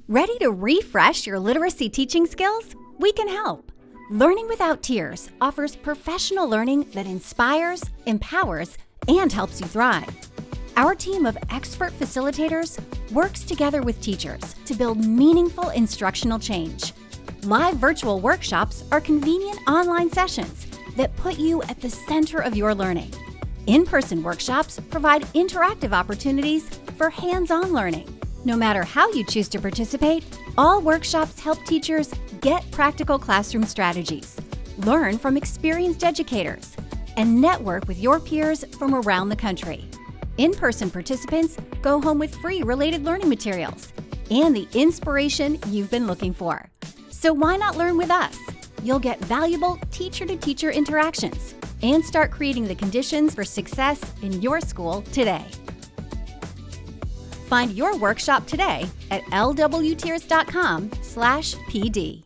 Ready to refresh your literacy teaching skills? We can help. Learning Without Tears offers professional learning that inspires, empowers, and helps you thrive. Our team of expert facilitators works together with teachers to build meaningful instructional change. Live virtual workshops are convenient online sessions that put you at the center of your learning. In-person workshops provide interactive opportunities for hands-on learning. No matter how you choose to participate, all workshops help teachers get practical classroom strategies, learn from experienced educators, and network with your peers from around the country. In-person participants go home with free related learning materials and the inspiration you've been looking for. So why not learn with us? You'll get valuable teacher-to-teacher interactions and start creating the conditions for success in your school today. Find your workshop today at lwtears.com/pd.